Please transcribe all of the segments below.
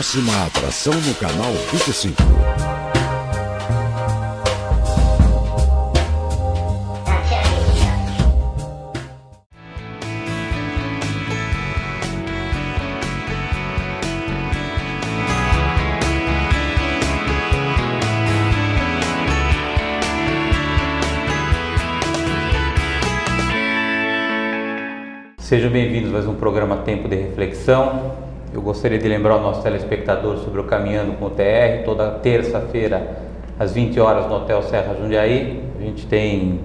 Próxima atração no canal 25. Sejam bem-vindos a mais um programa Tempo de Reflexão. Eu gostaria de lembrar o nosso telespectador sobre o Caminhando com o TR, toda terça-feira às 20 horas no Hotel Serra Jundiaí. A gente tem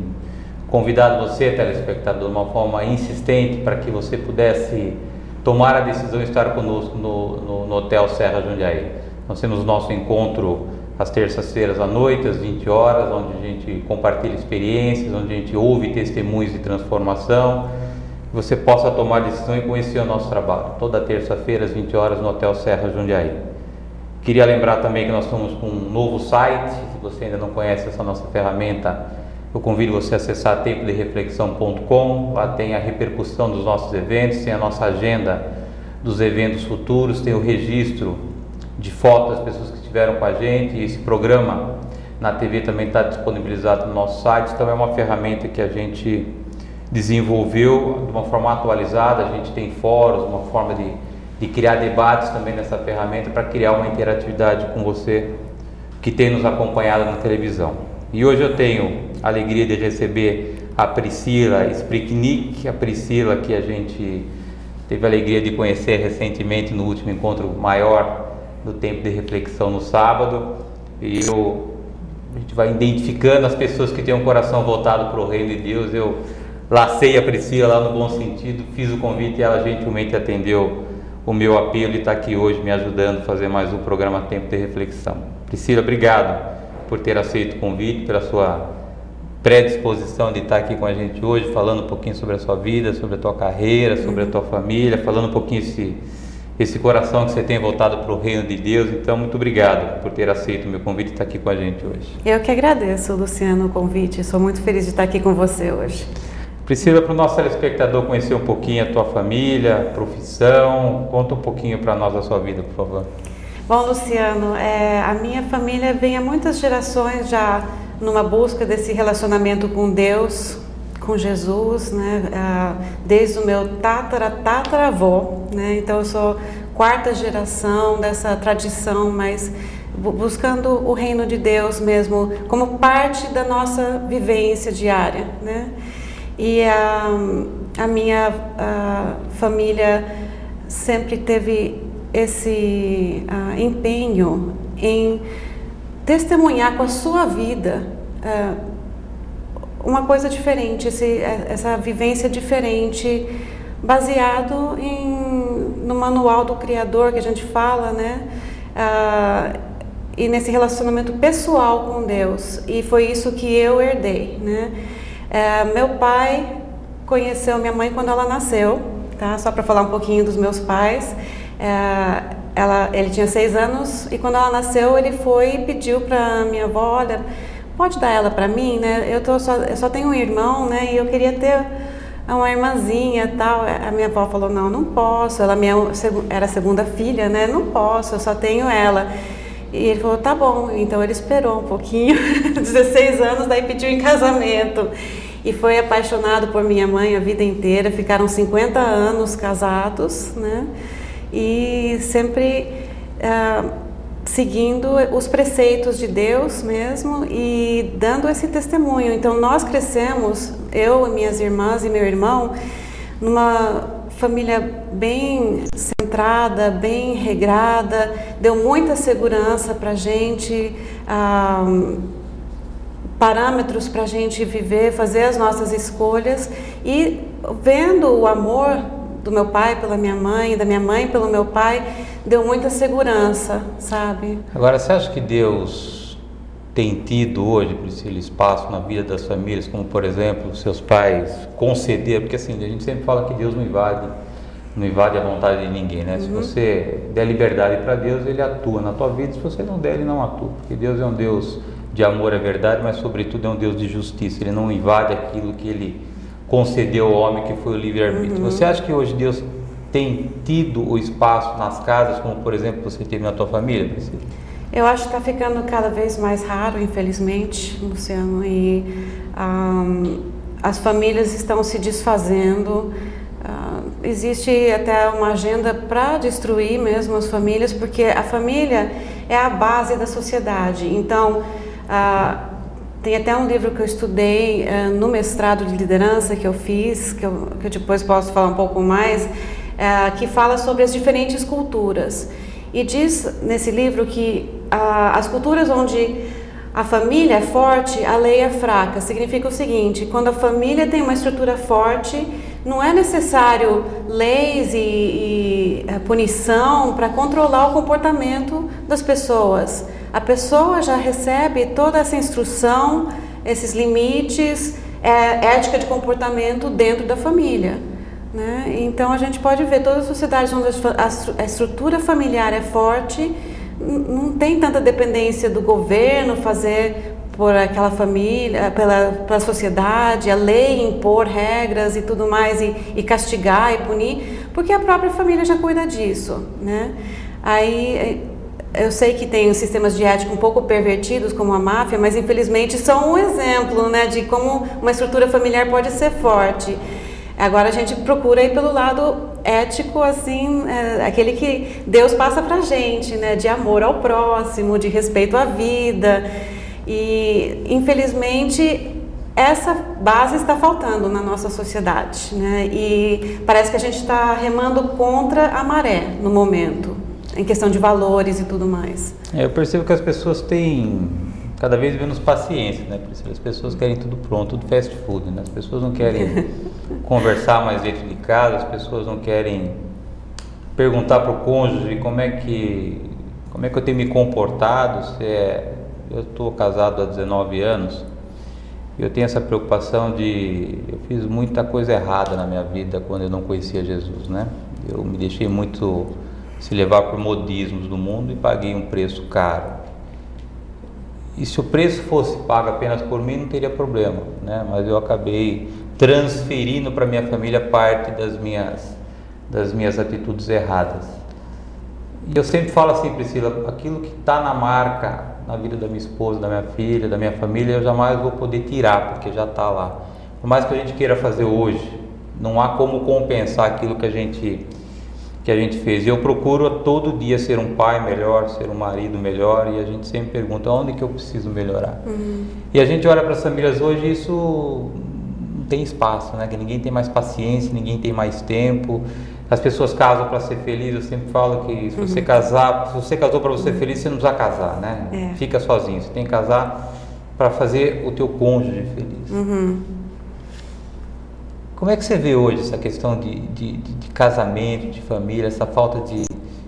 convidado você, telespectador, de uma forma insistente para que você pudesse tomar a decisão de estar conosco no Hotel Serra Jundiaí. Nós temos o nosso encontro às terças-feiras à noite, às 20 horas, onde a gente compartilha experiências, onde a gente ouve testemunhos de transformação, que você possa tomar decisão e conhecer o nosso trabalho. Toda terça-feira às 20 horas no Hotel Serra Jundiaí. Queria lembrar também que nós estamos com um novo site. Se você ainda não conhece essa nossa ferramenta, eu convido você a acessar tempodereflexão.com. Lá tem a repercussão dos nossos eventos, tem a nossa agenda dos eventos futuros, tem o registro de fotos das pessoas que estiveram com a gente, e esse programa na TV também está disponibilizado no nosso site. Então é uma ferramenta que a gente desenvolveu de uma forma atualizada. A gente tem fóruns, uma forma de criar debates também nessa ferramenta para criar uma interatividade com você que tem nos acompanhado na televisão. E hoje eu tenho a alegria de receber a Priscila Spricknick, a Priscila que a gente teve a alegria de conhecer recentemente no último encontro maior do Tempo de Reflexão no sábado. E a gente vai identificando as pessoas que têm um coração voltado para o reino de Deus. Eu lacei a Priscila lá no bom sentido, fiz o convite e ela gentilmente atendeu o meu apelo e está aqui hoje me ajudando a fazer mais um programa Tempo de Reflexão. Priscila, obrigado por ter aceito o convite, pela sua predisposição de estar aqui com a gente hoje, falando um pouquinho sobre a sua vida, sobre a tua carreira, sobre a tua família, falando um pouquinho esse coração que você tem voltado para o reino de Deus. Então, muito obrigado por ter aceito o meu convite e estar aqui com a gente hoje. Eu que agradeço, Luciano, o convite. Sou muito feliz de estar aqui com você hoje. Priscila, para o nosso telespectador conhecer um pouquinho a tua família, profissão, conta um pouquinho para nós da sua vida, por favor. Bom, Luciano, a minha família vem há muitas gerações já numa busca desse relacionamento com Deus, com Jesus, né? Desde o meu tataravô, né? Então eu sou quarta geração dessa tradição, mas buscando o reino de Deus mesmo como parte da nossa vivência diária, né? E a minha família sempre teve esse empenho em testemunhar com a sua vida uma coisa diferente, essa vivência diferente, baseado no manual do Criador que a gente fala, né? E nesse relacionamento pessoal com Deus. E foi isso que eu herdei, né? Meu pai conheceu minha mãe quando ela nasceu, tá? Só para falar um pouquinho dos meus pais. Ele tinha 6 anos e quando ela nasceu ele foi e pediu para minha avó: olha, pode dar ela para mim, né? Eu só tenho um irmão, né? E eu queria ter uma irmãzinha e tal. A minha avó falou: não posso. Ela era a segunda filha, né? Não posso, eu só tenho ela. E ele falou: tá bom. Então ele esperou um pouquinho, 16 anos, daí pediu em casamento. E foi apaixonado por minha mãe a vida inteira. Ficaram 50 anos casados, né? E sempre seguindo os preceitos de Deus mesmo e dando esse testemunho. Então nós crescemos, eu, minhas irmãs e meu irmão, numa família bem centrada, bem regrada, deu muita segurança para a gente, parâmetros para a gente viver, fazer as nossas escolhas, e vendo o amor do meu pai pela minha mãe, da minha mãe pelo meu pai, deu muita segurança, sabe? Agora, você acha que Deus tem tido hoje, Priscila, espaço na vida das famílias, como por exemplo, seus pais conceder, porque assim, a gente sempre fala que Deus não invade a vontade de ninguém, né? Se você der liberdade para Deus, Ele atua na tua vida. Se você não der, Ele não atua, porque Deus é um Deus de amor, é verdade, mas sobretudo é um Deus de justiça. Ele não invade aquilo que Ele concedeu ao homem, que foi o livre-arbítrio. Você acha que hoje Deus tem tido o espaço nas casas, como por exemplo você teve na tua família, Priscila? Eu acho que está ficando cada vez mais raro, infelizmente, Luciano, e as famílias estão se desfazendo. Existe até uma agenda para destruir mesmo as famílias, porque a família é a base da sociedade. Então, tem até um livro que eu estudei no mestrado de liderança que eu fiz, que eu depois posso falar um pouco mais, que fala sobre as diferentes culturas. E diz nesse livro que as culturas onde a família é forte, a lei é fraca. Significa o seguinte: quando a família tem uma estrutura forte, não é necessário leis e punição para controlar o comportamento das pessoas. A pessoa já recebe toda essa instrução, esses limites, ética de comportamento dentro da família, né? Então a gente pode ver todas as sociedades onde a estrutura familiar é forte, não tem tanta dependência do governo fazer por aquela família, pela sociedade, a lei impor regras e tudo mais, e castigar e punir, porque a própria família já cuida disso, né? Aí eu sei que tem os sistemas de ética um pouco pervertidos, como a máfia, mas infelizmente são um exemplo, né, de como uma estrutura familiar pode ser forte. Agora a gente procura ir pelo lado ético, assim, aquele que Deus passa pra gente, né, de amor ao próximo, de respeito à vida. E infelizmente essa base está faltando na nossa sociedade, né? E parece que a gente está remando contra a maré no momento, em questão de valores e tudo mais. Eu percebo que as pessoas têm cada vez menos paciência, né, Priscila? As pessoas querem tudo pronto, tudo fast food, né? As pessoas não querem conversar mais dentro de casa, as pessoas não querem perguntar para o cônjuge como é que eu tenho me comportado. Eu estou casado há 19 anos e eu tenho essa preocupação eu fiz muita coisa errada na minha vida quando eu não conhecia Jesus, né? Eu me deixei muito se levar por modismos do mundo e paguei um preço caro. E se o preço fosse pago apenas por mim, não teria problema, né? Mas eu acabei transferindo para minha família parte das minhas atitudes erradas. E eu sempre falo assim, Priscila, aquilo que está na marca na vida da minha esposa, da minha filha, da minha família, eu jamais vou poder tirar, porque já está lá. Por mais que a gente queira fazer hoje, não há como compensar aquilo que a gente fez. E eu procuro todo dia ser um pai melhor, ser um marido melhor, e a gente sempre pergunta onde que eu preciso melhorar. E a gente olha para as famílias hoje e isso não tem espaço, né? Que ninguém tem mais paciência, ninguém tem mais tempo. As pessoas casam para ser feliz. Eu sempre falo que se você casou para ser feliz, você não precisa casar, né? Fica sozinho, você tem que casar para fazer o teu cônjuge feliz. Como é que você vê hoje essa questão de casamento, de família, essa falta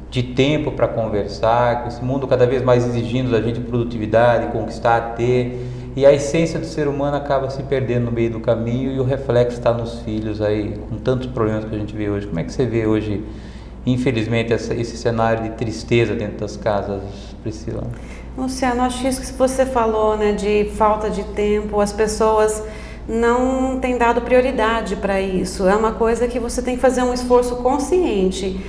de tempo para conversar, com esse mundo cada vez mais exigindo da gente produtividade, conquistar, ter, e a essência do ser humano acaba se perdendo no meio do caminho, e o reflexo está nos filhos aí, com tantos problemas que a gente vê hoje. Como é que você vê hoje, infelizmente, esse cenário de tristeza dentro das casas, Priscila? Luciano, acho que isso que você falou, né, de falta de tempo, as pessoas não têm dado prioridade para isso. É uma coisa que você tem que fazer um esforço consciente.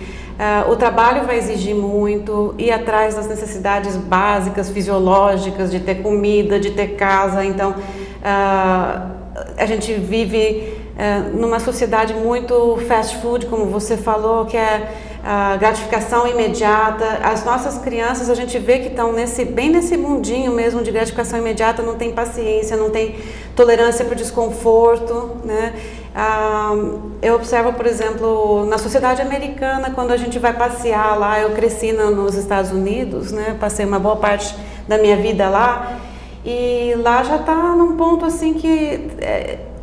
O trabalho vai exigir muito, ir atrás das necessidades básicas, fisiológicas, de ter comida, de ter casa. Então, a gente vive numa sociedade muito fast food, como você falou, que é a gratificação imediata. As nossas crianças, a gente vê que estão bem nesse mundinho mesmo de gratificação imediata, não tem paciência, não tem tolerância para o desconforto, né? Eu observo, por exemplo, na sociedade americana, quando a gente vai passear lá, eu cresci nos Estados Unidos, né? Passei uma boa parte da minha vida lá, e lá já está num ponto assim que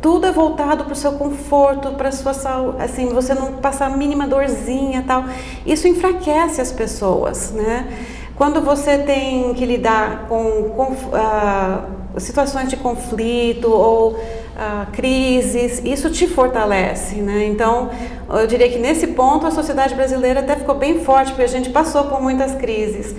tudo é voltado para o seu conforto, para a sua saúde, assim, você não passar a mínima dorzinha e tal. Isso enfraquece as pessoas, né? Quando você tem que lidar com situações de conflito ou crises, isso te fortalece, né? Então, eu diria que nesse ponto a sociedade brasileira até ficou bem forte, porque a gente passou por muitas crises.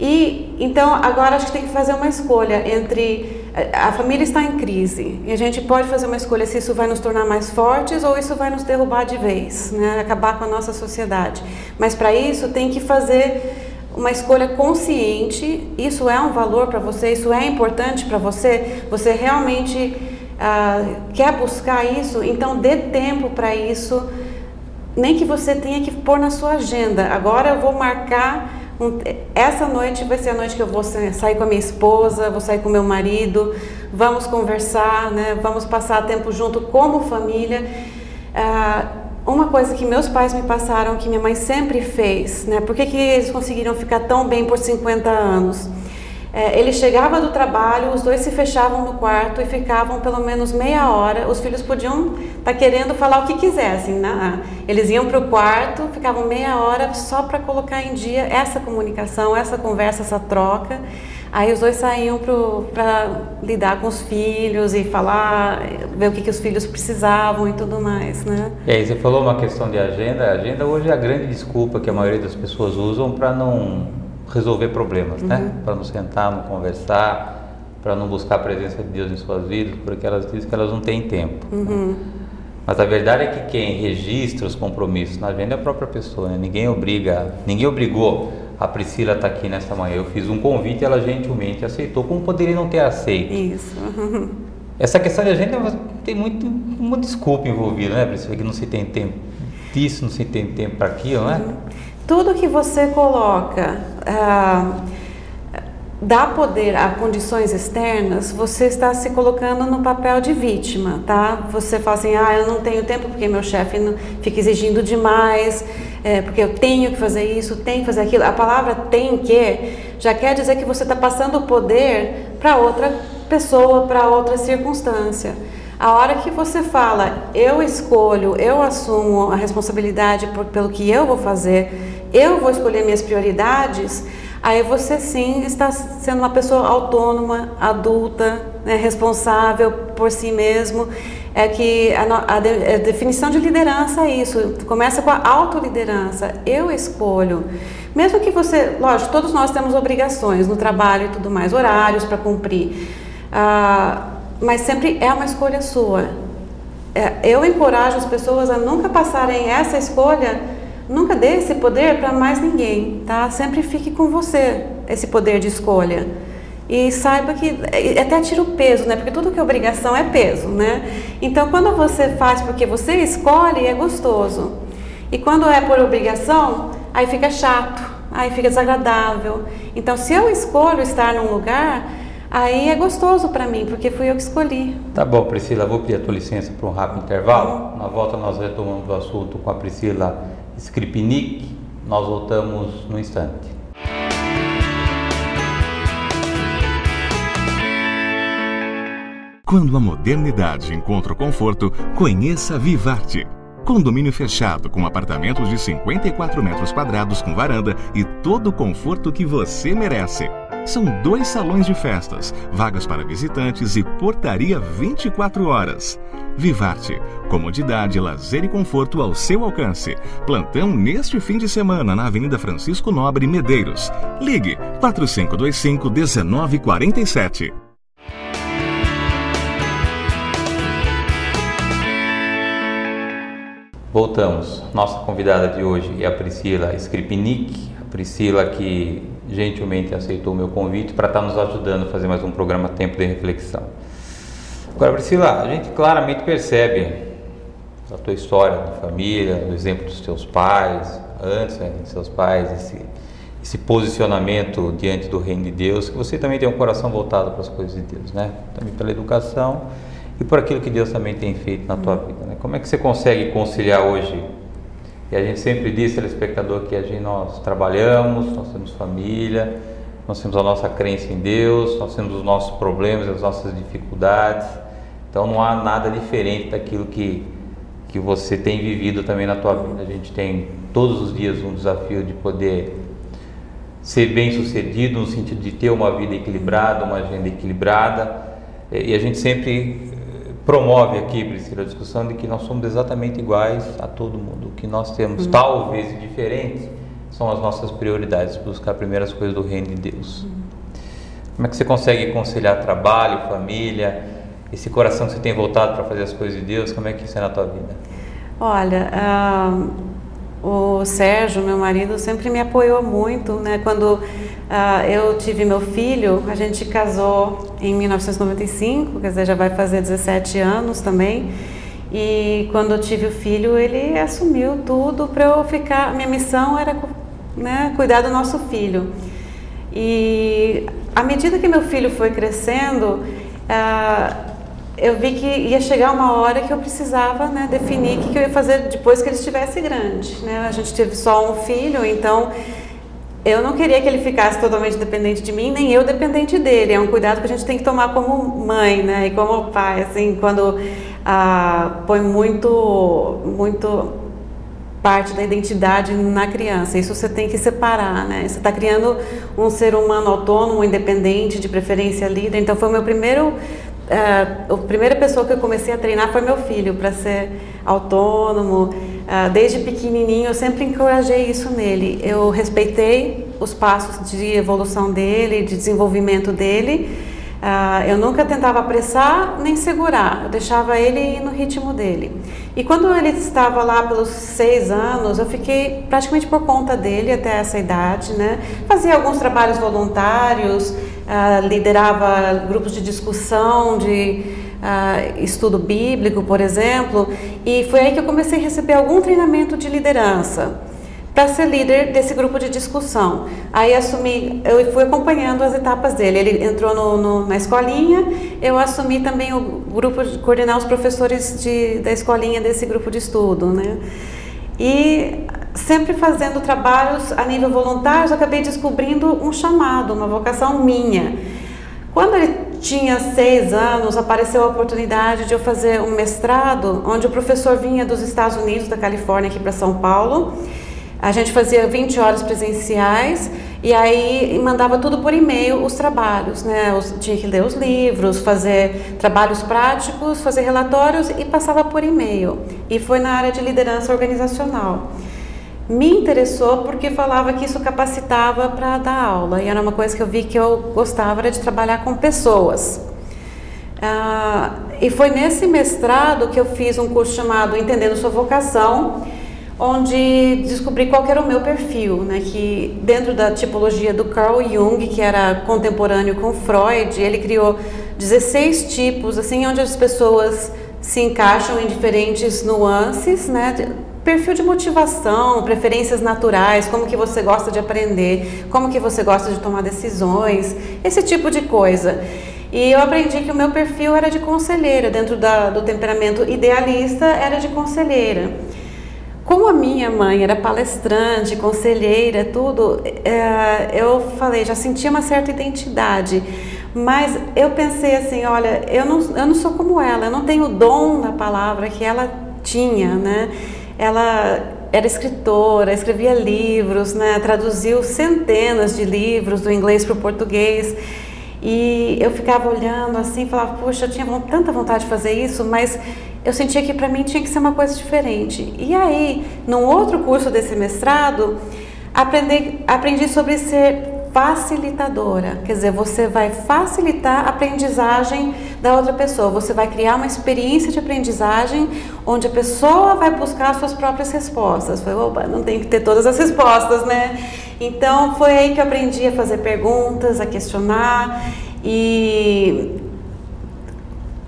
E então agora acho que tem que fazer uma escolha entre a família está em crise e a gente pode fazer uma escolha se isso vai nos tornar mais fortes ou isso vai nos derrubar de vez, né? Acabar com a nossa sociedade. Mas para isso tem que fazer uma escolha consciente. Isso é um valor para você, isso é importante para você, você realmente quer buscar isso, então dê tempo para isso, nem que você tenha que pôr na sua agenda. Agora eu vou marcar, essa noite vai ser a noite que eu vou sair com a minha esposa, vou sair com o meu marido, vamos conversar, né? Vamos passar tempo junto como família. Uma coisa que meus pais me passaram, que minha mãe sempre fez, né? Por que eles conseguiram ficar tão bem por 50 anos? Ele chegava do trabalho, os dois se fechavam no quarto e ficavam pelo menos meia hora. Os filhos podiam estar querendo falar o que quisessem, né? Eles iam para o quarto, ficavam meia hora só para colocar em dia essa comunicação, essa conversa, essa troca. Aí os dois saíam para lidar com os filhos e falar, ver o que os filhos precisavam e tudo mais, né? E aí você falou uma questão de agenda. A agenda hoje é a grande desculpa que a maioria das pessoas usam para não resolver problemas, né? Para não sentar, não conversar, para não buscar a presença de Deus em suas vidas, porque elas dizem que elas não têm tempo. Né? Mas a verdade é que quem registra os compromissos na agenda é a própria pessoa, né? Ninguém obrigou a Priscila está aqui nessa manhã. Eu fiz um convite e ela gentilmente aceitou, como poderia não ter aceito. Isso. Essa questão de agenda tem muito uma desculpa envolvida, né, Priscila? Que não se tem tempo disso, não se tem tempo para aquilo, né? Tudo que você coloca dá poder a condições externas, você está se colocando no papel de vítima, tá? Você fala assim, eu não tenho tempo porque meu chefe fica exigindo demais, porque eu tenho que fazer isso, tenho que fazer aquilo. A palavra tem que já quer dizer que você está passando o poder para outra pessoa, para outra circunstância. A hora que você fala, eu escolho, eu assumo a responsabilidade pelo que eu vou fazer, eu vou escolher minhas prioridades, aí você sim está sendo uma pessoa autônoma, adulta, né, responsável por si mesmo. É que a definição de liderança é isso, começa com a autoliderança, eu escolho. Mesmo que você, lógico, todos nós temos obrigações no trabalho e tudo mais, horários para cumprir, mas sempre é uma escolha sua. Eu encorajo as pessoas a nunca passarem essa escolha, nunca dê esse poder para mais ninguém, tá? Sempre fique com você, esse poder de escolha. E saiba que até tira o peso, né? Porque tudo que é obrigação é peso, né? Então, quando você faz porque você escolhe, é gostoso. E quando é por obrigação, aí fica chato, aí fica desagradável. Então, se eu escolho estar num lugar, aí é gostoso para mim, porque fui eu que escolhi. Tá bom, Priscila, vou pedir a tua licença para um rápido intervalo. Na volta nós retomamos o assunto com a Priscila Skripnik. Nós voltamos no instante. Quando a modernidade encontra o conforto, conheça a Vivarte. Condomínio fechado com apartamentos de 54 metros quadrados com varanda e todo o conforto que você merece. São 2 salões de festas, vagas para visitantes e portaria 24 horas. Vivarte, comodidade, lazer e conforto ao seu alcance. Plantão neste fim de semana na Avenida Francisco Nobre, Medeiros. Ligue 4525-1947. Voltamos. Nossa convidada de hoje é a Priscila Skripnik. A Priscila que gentilmente aceitou o meu convite para estar nos ajudando a fazer mais um programa Tempo de Reflexão. Agora, Priscila, a gente claramente percebe a tua história de família, o exemplo dos teus pais, antes de seus pais, esse posicionamento diante do reino de Deus, que você também tem um coração voltado para as coisas de Deus, né? Também pela educação e por aquilo que Deus também tem feito na tua vida, né? Como é que você consegue conciliar hoje? E a gente sempre diz, telespectador, que nós trabalhamos, nós temos família, nós temos a nossa crença em Deus, nós temos os nossos problemas, as nossas dificuldades. Então não há nada diferente daquilo que você tem vivido também na tua vida. A gente tem todos os dias um desafio de poder ser bem sucedido, no sentido de ter uma vida equilibrada, uma agenda equilibrada. E a gente sempre promove aqui, Priscila, a discussão de que nós somos exatamente iguais a todo mundo. O que nós temos talvez diferente são as nossas prioridades, buscar primeiro as coisas do reino de Deus. Como é que você consegue conciliar trabalho, família, esse coração que você tem voltado para fazer as coisas de Deus? Como é que isso é na tua vida? Olha, o Sérgio, meu marido, sempre me apoiou muito, né? Quando eu tive meu filho, a gente casou em 1995, quer dizer, já vai fazer 17 anos também. E quando eu tive o filho, ele assumiu tudo para eu ficar. Minha missão era, né, cuidar do nosso filho. E à medida que meu filho foi crescendo, eu vi que ia chegar uma hora que eu precisava, né, definir o que eu ia fazer depois que ele estivesse grande, né? A gente teve só um filho, então eu não queria que ele ficasse totalmente dependente de mim, nem eu dependente dele. É um cuidado que a gente tem que tomar como mãe, né, e como pai, assim, quando põe muito parte da identidade na criança. Isso você tem que separar, né? Você está criando um ser humano autônomo, independente, de preferência líder. Então foi o meu primeiro... a primeira pessoa que eu comecei a treinar foi meu filho, para ser autônomo. Desde pequenininho eu sempre encorajei isso nele. Eu respeitei os passos de evolução dele, de desenvolvimento dele. Eu nunca tentava apressar nem segurar, eu deixava ele ir no ritmo dele. E quando ele estava lá pelos 6 anos, eu fiquei praticamente por conta dele até essa idade, né? Fazia alguns trabalhos voluntários, liderava grupos de discussão, de estudo bíblico, por exemplo, e foi aí que eu comecei a receber algum treinamento de liderança para ser líder desse grupo de discussão. Aí eu fui acompanhando as etapas dele. Ele entrou na escolinha, eu assumi também o grupo de coordenar os professores da escolinha desse grupo de estudo, né? E sempre fazendo trabalhos a nível voluntário, eu acabei descobrindo um chamado, uma vocação minha. Quando ele tinha 6 anos, apareceu a oportunidade de eu fazer um mestrado, onde o professor vinha dos Estados Unidos, da Califórnia, aqui para São Paulo. A gente fazia 20 horas presenciais e aí mandava tudo por e-mail, os trabalhos, né? Tinha que ler os livros, fazer trabalhos práticos, fazer relatórios e passava por e-mail. E foi na área de liderança organizacional. Me interessou porque falava que isso capacitava para dar aula, e era uma coisa que eu vi que eu gostava, era de trabalhar com pessoas. E foi nesse mestrado que eu fiz um curso chamado Entendendo Sua Vocação, onde descobri qual era o meu perfil, né? Que dentro da tipologia do Carl Jung, que era contemporâneo com Freud, ele criou 16 tipos, assim, onde as pessoas se encaixam em diferentes nuances, né? Perfil de motivação, preferências naturais, como que você gosta de aprender, como que você gosta de tomar decisões, esse tipo de coisa. E eu aprendi que o meu perfil era de conselheira, dentro do temperamento idealista, era de conselheira. Como a minha mãe era palestrante, conselheira, tudo, eu falei, já sentia uma certa identidade, mas eu pensei assim, olha, eu não sou como ela, eu não tenho o dom da palavra que ela tinha, né? Ela era escritora, escrevia livros, né? Traduziu centenas de livros do inglês para o português. E eu ficava olhando assim, falava, puxa, eu tinha tanta vontade de fazer isso, mas eu sentia que para mim tinha que ser uma coisa diferente. E aí, num outro curso desse mestrado, aprendi sobre ser facilitadora. Quer dizer, você vai facilitar a aprendizagem da outra pessoa, você vai criar uma experiência de aprendizagem onde a pessoa vai buscar as suas próprias respostas. Falei, opa, não tem que ter todas as respostas, né? Então foi aí que eu aprendi a fazer perguntas, a questionar, e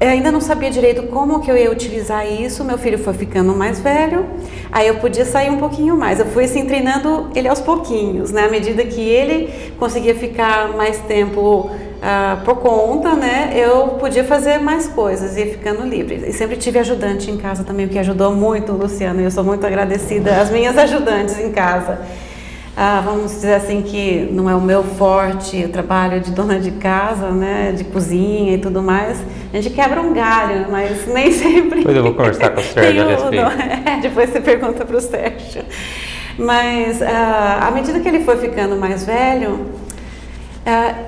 eu ainda não sabia direito como que eu ia utilizar isso. Meu filho foi ficando mais velho, aí eu podia sair um pouquinho mais. Eu fui assim treinando ele aos pouquinhos, né? À medida que ele conseguia ficar mais tempo por conta, né? Eu podia fazer mais coisas, ia ficando livre. E sempre tive ajudante em casa também, o que ajudou muito, Luciano. Eu sou muito agradecida às minhas ajudantes em casa. Vamos dizer assim que não é o meu forte, o trabalho de dona de casa, né, de cozinha e tudo mais. A gente quebra um galho, mas nem sempre... Depois eu vou conversar com o Sérgio a respeito. Depois você pergunta para o Sérgio. Mas à medida que ele foi ficando mais velho,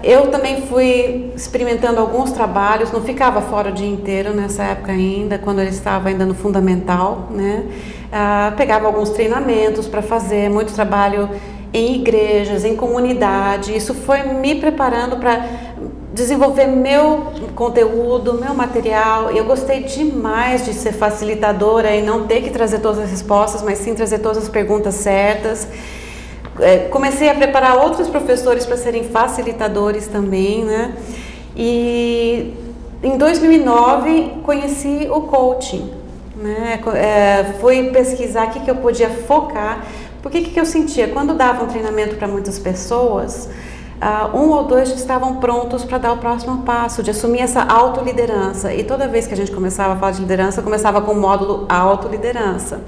eu também fui experimentando alguns trabalhos, não ficava fora o dia inteiro nessa época ainda, quando ele estava ainda no fundamental, né? Pegava alguns treinamentos para fazer, muito trabalho em igrejas, em comunidade. Isso foi me preparando para desenvolver meu conteúdo, meu material. Eu gostei demais de ser facilitadora e não ter que trazer todas as respostas, mas sim trazer todas as perguntas certas. Comecei a preparar outros professores para serem facilitadores também, né? E em 2009 conheci o coaching, né? Fui pesquisar o que eu podia focar, porque que eu sentia? Quando dava um treinamento para muitas pessoas, um ou dois estavam prontos para dar o próximo passo, de assumir essa autoliderança. E toda vez que a gente começava a falar de liderança, começava com o módulo autoliderança.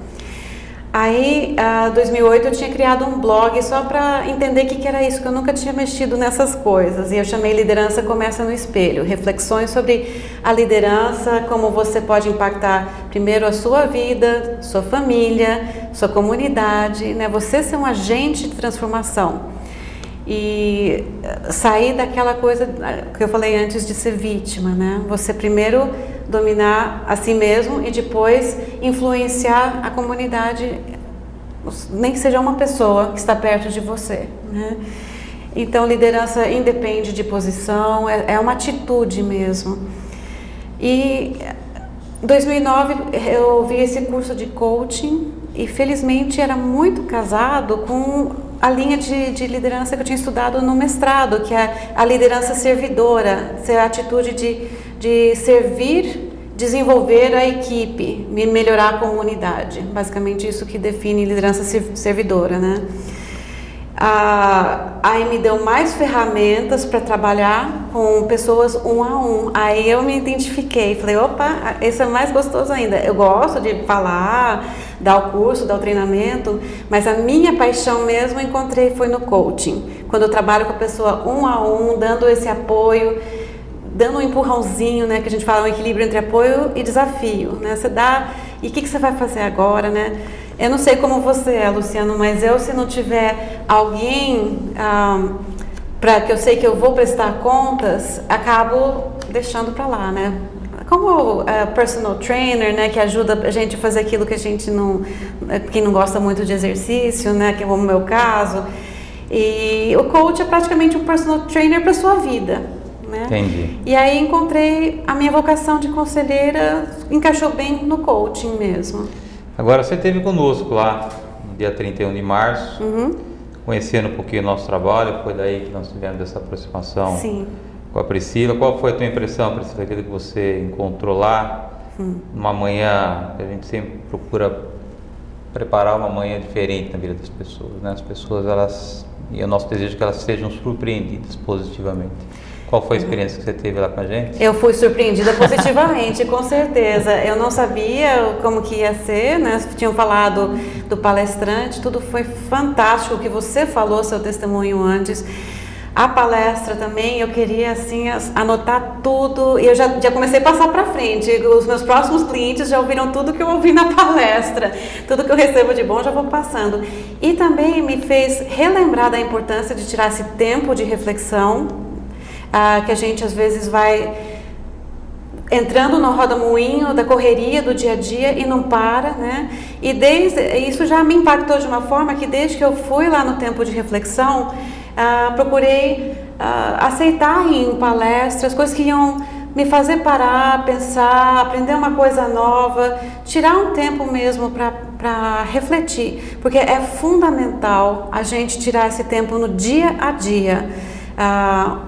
Aí, em 2008, eu tinha criado um blog só para entender o que era isso, que eu nunca tinha mexido nessas coisas. E eu chamei Liderança Começa no Espelho. Reflexões sobre a liderança, como você pode impactar primeiro a sua vida, sua família, sua comunidade, né? Você ser um agente de transformação. E sair daquela coisa que eu falei antes de ser vítima, né? Você primeiro dominar a si mesmo e depois influenciar a comunidade, nem que seja uma pessoa que está perto de você, né? Então, liderança independe de posição, é uma atitude mesmo. E em 2009 eu vi esse curso de coaching e felizmente era muito casado com a linha de liderança que eu tinha estudado no mestrado, que é a liderança servidora, a atitude de servir, desenvolver a equipe, melhorar a comunidade. Basicamente isso que define liderança servidora, né? Aí me deu mais ferramentas para trabalhar com pessoas 1 a 1. Aí eu me identifiquei, falei, opa, esse é mais gostoso ainda. Eu gosto de falar, dar o curso, dar o treinamento, mas a minha paixão mesmo encontrei foi no coaching. Quando eu trabalho com a pessoa 1 a 1, dando esse apoio, dando um empurrãozinho, né, que a gente fala, um equilíbrio entre apoio e desafio, né? Você dá, e o que você vai fazer agora, né? Eu não sei como você é, Luciano, mas se não tiver alguém para que eu sei que eu vou prestar contas, acabo deixando para lá, né? Como personal trainer, né, que ajuda a gente a fazer aquilo que a gente quem não gosta muito de exercício, né, que é o meu caso. E o coach é praticamente um personal trainer para sua vida, né? Entendi. E aí encontrei a minha vocação de conselheira, encaixou bem no coaching mesmo. Agora, você esteve conosco lá no dia 31 de março, conhecendo um pouquinho o nosso trabalho, foi daí que nós tivemos essa aproximação. Sim. Com a Priscila. Qual foi a tua impressão, Priscila, aquilo que você encontrou lá? Uma manhã, a gente sempre procura preparar uma manhã diferente na vida das pessoas, né? As pessoas, e o nosso desejo é que elas sejam surpreendidas positivamente. Qual foi a experiência que você teve lá com a gente? Eu fui surpreendida positivamente, com certeza. Eu não sabia como que ia ser, né? Tinham falado do palestrante, tudo foi fantástico o que você falou, seu testemunho antes. A palestra também, eu queria assim anotar tudo e eu já comecei a passar para frente. Os meus próximos clientes já ouviram tudo que eu ouvi na palestra, tudo que eu recebo de bom já vou passando. E também me fez relembrar da importância de tirar esse tempo de reflexão, que a gente às vezes vai entrando no roda-moinho da correria do dia a dia e não para, né? E isso já me impactou de uma forma que desde que eu fui lá no tempo de reflexão, procurei aceitar em palestras coisas que iam me fazer parar, pensar, aprender uma coisa nova, tirar um tempo mesmo para refletir, porque é fundamental a gente tirar esse tempo no dia a dia,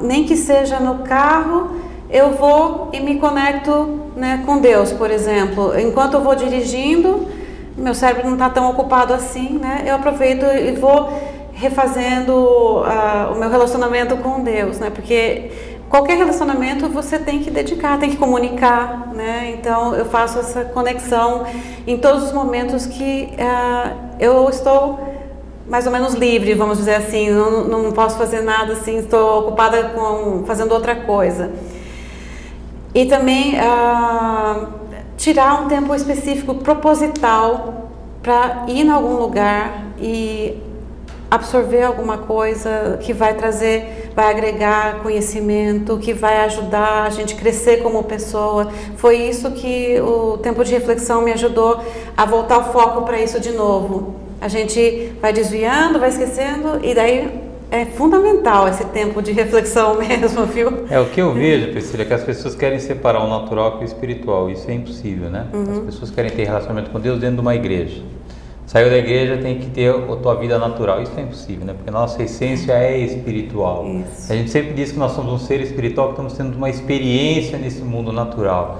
nem que seja no carro. Eu vou e me conecto, né, com Deus, por exemplo. Enquanto eu vou dirigindo, meu cérebro não está tão ocupado assim, né? Eu aproveito e vou refazendo o meu relacionamento com Deus, né? Porque qualquer relacionamento você tem que dedicar, tem que comunicar, né? Então eu faço essa conexão em todos os momentos que eu estou mais ou menos livre, vamos dizer assim. Não posso fazer nada assim, estou ocupada fazendo outra coisa. E também tirar um tempo específico, proposital, para ir em algum lugar e absorver alguma coisa que vai agregar conhecimento, que vai ajudar a gente crescer como pessoa. Foi isso que o tempo de reflexão me ajudou a voltar o foco para isso de novo. A gente vai desviando, vai esquecendo e daí é fundamental esse tempo de reflexão mesmo, viu? É, o que eu vejo, Priscila, é que as pessoas querem separar o natural com o espiritual. Isso é impossível, né? As pessoas querem ter relacionamento com Deus dentro de uma igreja. Saiu da igreja, tem que ter a tua vida natural. Isso é impossível, né? Porque a nossa essência é espiritual. Isso. A gente sempre diz que nós somos um ser espiritual, que estamos tendo uma experiência nesse mundo natural.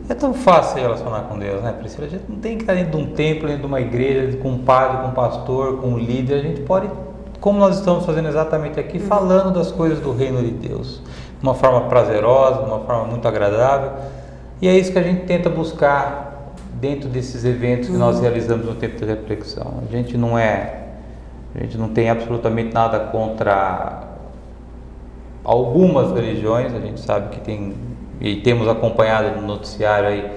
É tão fácil se relacionar com Deus, né, Priscila? A gente não tem que estar dentro de um templo, dentro de uma igreja, com um padre, com um pastor, com um líder. A gente pode, como nós estamos fazendo exatamente aqui, falando das coisas do reino de Deus. De uma forma prazerosa, de uma forma muito agradável. E é isso que a gente tenta buscar dentro desses eventos que nós realizamos no tempo de reflexão. A gente não tem absolutamente nada contra algumas religiões. A gente sabe que tem, e temos acompanhado no noticiário aí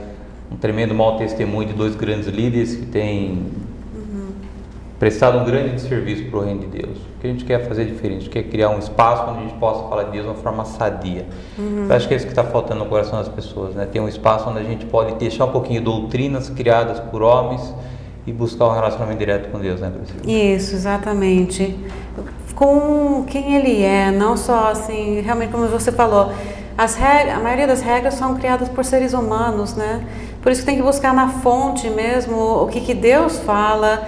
um tremendo mau testemunho de 2 grandes líderes que têm prestado um grande serviço para o reino de Deus. O que a gente quer fazer diferente? A gente quer criar um espaço onde a gente possa falar de Deus de uma forma sadia. Eu acho que é isso que está faltando no coração das pessoas, né? Ter um espaço onde a gente pode deixar um pouquinho de doutrinas criadas por homens e buscar um relacionamento direto com Deus, né, Priscila? Isso, exatamente. Com quem ele é, não só assim, realmente como você falou, a maioria das regras são criadas por seres humanos, né? Por isso que tem que buscar na fonte mesmo o que Deus fala,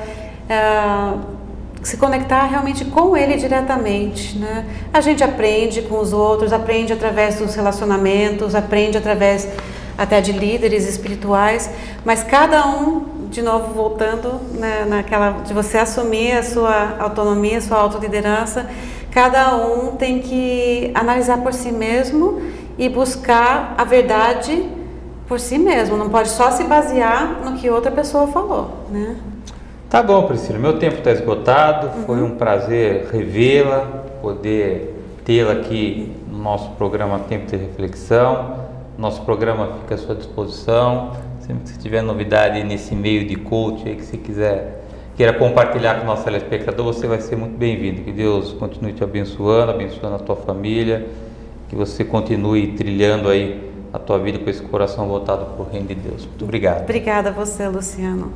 se conectar realmente com ele diretamente, né? A gente aprende com os outros, aprende através dos relacionamentos, aprende através até de líderes espirituais, mas cada um, de novo voltando, né, naquela de você assumir a sua autonomia, a sua autoliderança, cada um tem que analisar por si mesmo e buscar a verdade por si mesmo, não pode só se basear no que outra pessoa falou, né? Tá bom, Priscila, meu tempo está esgotado, foi um prazer revê-la, poder tê-la aqui no nosso programa Tempo de Reflexão. Nosso programa fica à sua disposição. Sempre que você tiver novidade nesse meio de coach aí que você queira compartilhar com o nosso telespectador, você vai ser muito bem-vindo. Que Deus continue te abençoando a tua família, que você continue trilhando aí a tua vida com esse coração voltado para o reino de Deus. Muito obrigado. Obrigada a você, Luciano.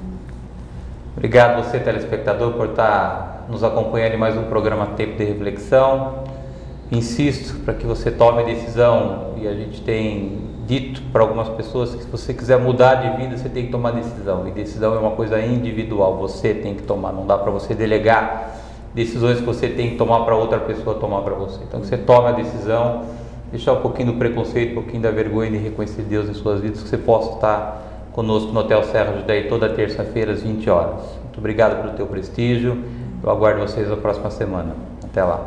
Obrigado você, telespectador, por estar nos acompanhando em mais um programa Tempo de Reflexão. Insisto para que você tome a decisão, e a gente tem dito para algumas pessoas que se você quiser mudar de vida, você tem que tomar decisão. E decisão é uma coisa individual, você tem que tomar, não dá para você delegar decisões que você tem que tomar para outra pessoa tomar para você. Então que você tome a decisão, deixar um pouquinho do preconceito, um pouquinho da vergonha de reconhecer Deus em suas vidas, que você possa estar conosco no Hotel Serra Jundiaí toda terça-feira às 20 horas. Muito obrigado pelo teu prestígio. Eu aguardo vocês na próxima semana. Até lá.